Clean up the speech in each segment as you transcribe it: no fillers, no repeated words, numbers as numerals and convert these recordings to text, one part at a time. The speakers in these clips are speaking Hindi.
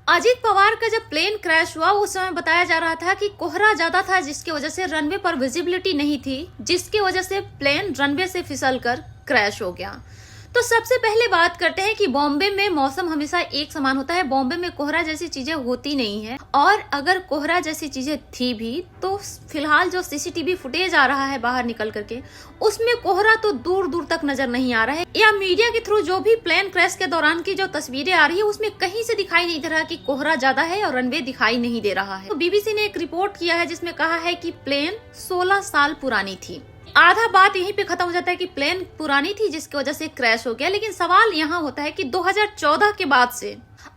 अजीत पवार का जब प्लेन क्रैश हुआ उस समय बताया जा रहा था कि कोहरा ज्यादा था जिसकी वजह से रनवे पर विजिबिलिटी नहीं थी, जिसकी वजह से प्लेन रनवे से फिसलकर क्रैश हो गया। तो सबसे पहले बात करते हैं कि बॉम्बे में मौसम हमेशा एक समान होता है। बॉम्बे में कोहरा जैसी चीजें होती नहीं है, और अगर कोहरा जैसी चीजें थी भी तो फिलहाल जो सीसीटीवी फुटेज आ रहा है बाहर निकल करके, उसमें कोहरा तो दूर दूर तक नजर नहीं आ रहा है। या मीडिया के थ्रू जो भी प्लेन क्रैश के दौरान की जो तस्वीरें आ रही है उसमें कहीं से दिखाई नहीं दे रहा कि कोहरा ज्यादा है और रनवे दिखाई नहीं दे रहा है। तो बीबीसी ने एक रिपोर्ट किया है जिसमें कहा है कि प्लेन 16 साल पुरानी थी। आधा बात यहीं पे खत्म हो जाता है कि प्लेन पुरानी थी जिसकी वजह से क्रैश हो गया। लेकिन सवाल यहाँ होता है कि 2014 के बाद से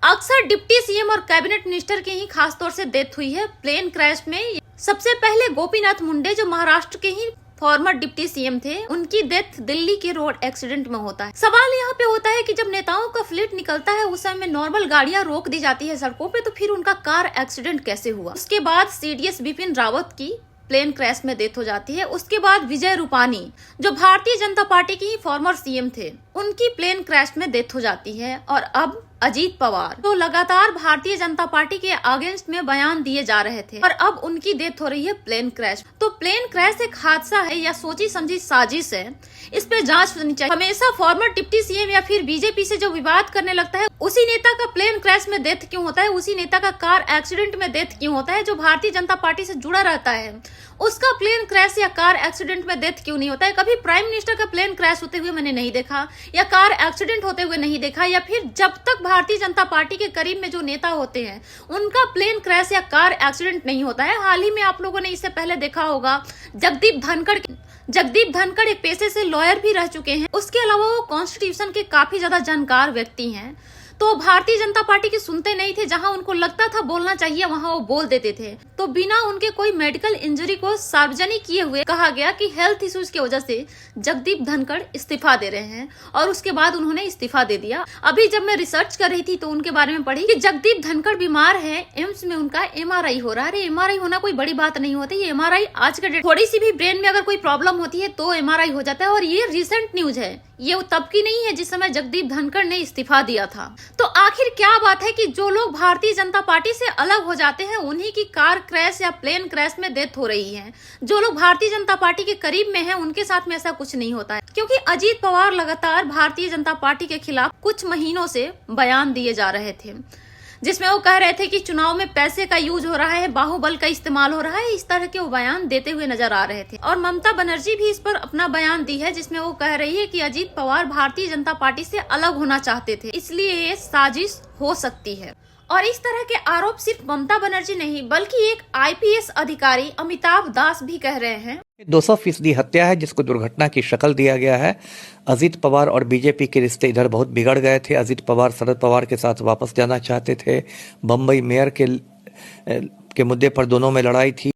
अक्सर डिप्टी सीएम और कैबिनेट मिनिस्टर की ही खास तौर से डेथ हुई है प्लेन क्रैश में। सबसे पहले गोपीनाथ मुंडे जो महाराष्ट्र के ही फॉर्मर डिप्टी सीएम थे, उनकी डेथ दिल्ली के रोड एक्सीडेंट में होता है। सवाल यहाँ पे होता है कि जब नेताओं का फ्लीट निकलता है उस समय नॉर्मल गाड़ियां रोक दी जाती है सड़कों पे, तो फिर उनका कार एक्सीडेंट कैसे हुआ। उसके बाद सीडीएस बिपिन रावत की प्लेन क्रैश में डेथ हो जाती है। उसके बाद विजय रूपानी जो भारतीय जनता पार्टी की ही फॉर्मर सीएम थे, उनकी प्लेन क्रैश में डेथ हो जाती है। और अब अजीत पवार तो लगातार भारतीय जनता पार्टी के अगेंस्ट में बयान दिए जा रहे थे और अब उनकी डेथ हो रही है प्लेन क्रैश। तो प्लेन क्रैश एक हादसा है या सोची समझी साजिश है, इस पे जांच होनी चाहिए। हमेशा फॉर्मर डिप्टी सीएम या फिर बीजेपी से जो विवाद करने लगता है, उसी नेता का प्लेन क्रैश में डेथ क्यों होता है, उसी नेता का कार एक्सीडेंट में डेथ क्यों होता है। जो भारतीय जनता पार्टी से जुड़ा रहता है उसका प्लेन क्रैश या कार एक्सीडेंट में डेथ क्यों नहीं होता है। कभी प्राइम मिनिस्टर का प्लेन क्रैश होते हुए मैंने नहीं देखा, या कार एक्सीडेंट होते हुए नहीं देखा, या फिर जब तक भारतीय जनता पार्टी के करीब में जो नेता होते हैं उनका प्लेन क्रैश या कार एक्सीडेंट नहीं होता है। हाल ही में आप लोगों ने इससे पहले देखा होगा जगदीप धनखड़ एक पेशे से लॉयर भी रह चुके हैं। उसके अलावा वो कॉन्स्टिट्यूशन के काफी ज्यादा जानकार व्यक्ति हैं। तो भारतीय जनता पार्टी की सुनते नहीं थे, जहां उनको लगता था बोलना चाहिए वहां वो बोल देते थे। तो बिना उनके कोई मेडिकल इंजरी को सार्वजनिक किए हुए कहा गया कि हेल्थ इश्यूज की वजह से जगदीप धनखड़ इस्तीफा दे रहे हैं, और उसके बाद उन्होंने इस्तीफा दे दिया। अभी जब मैं रिसर्च कर रही थी तो उनके बारे में पढ़ी कि जगदीप धनखड़ बीमार है, एम्स में उनका एमआरआई हो रहा है। अरे एमआरआई होना कोई बड़ी बात नहीं होती, एमआरआई आज के डेट थोड़ी सी भी ब्रेन में अगर कोई प्रॉब्लम होती है तो एमआरआई हो जाता है। और ये रिसेंट न्यूज है, ये तब की नहीं है जिस समय जगदीप धनखड़ ने इस्तीफा दिया था। तो आखिर क्या बात है कि जो लोग भारतीय जनता पार्टी से अलग हो जाते हैं उन्हीं की कार क्रैश या प्लेन क्रैश में डेथ हो रही है। जो लोग भारतीय जनता पार्टी के करीब में हैं उनके साथ में ऐसा कुछ नहीं होता है, क्योंकि अजीत पवार लगातार भारतीय जनता पार्टी के खिलाफ कुछ महीनों से बयान दिए जा रहे थे, जिसमें वो कह रहे थे कि चुनाव में पैसे का यूज हो रहा है, बाहुबल का इस्तेमाल हो रहा है। इस तरह के वो बयान देते हुए नजर आ रहे थे। और ममता बनर्जी भी इस पर अपना बयान दी है, जिसमें वो कह रही है कि अजीत पवार भारतीय जनता पार्टी से अलग होना चाहते थे, इसलिए ये साजिश हो सकती है। और इस तरह के आरोप सिर्फ ममता बनर्जी नहीं बल्कि एक आईपीएस अधिकारी अमिताभ दास भी कह रहे हैं। 200% हत्या है जिसको दुर्घटना की शक्ल दिया गया है। अजीत पवार और बीजेपी के रिश्ते इधर बहुत बिगड़ गए थे। अजीत पवार शरद पवार के साथ वापस जाना चाहते थे। बम्बई मेयर के मुद्दे पर दोनों में लड़ाई थी।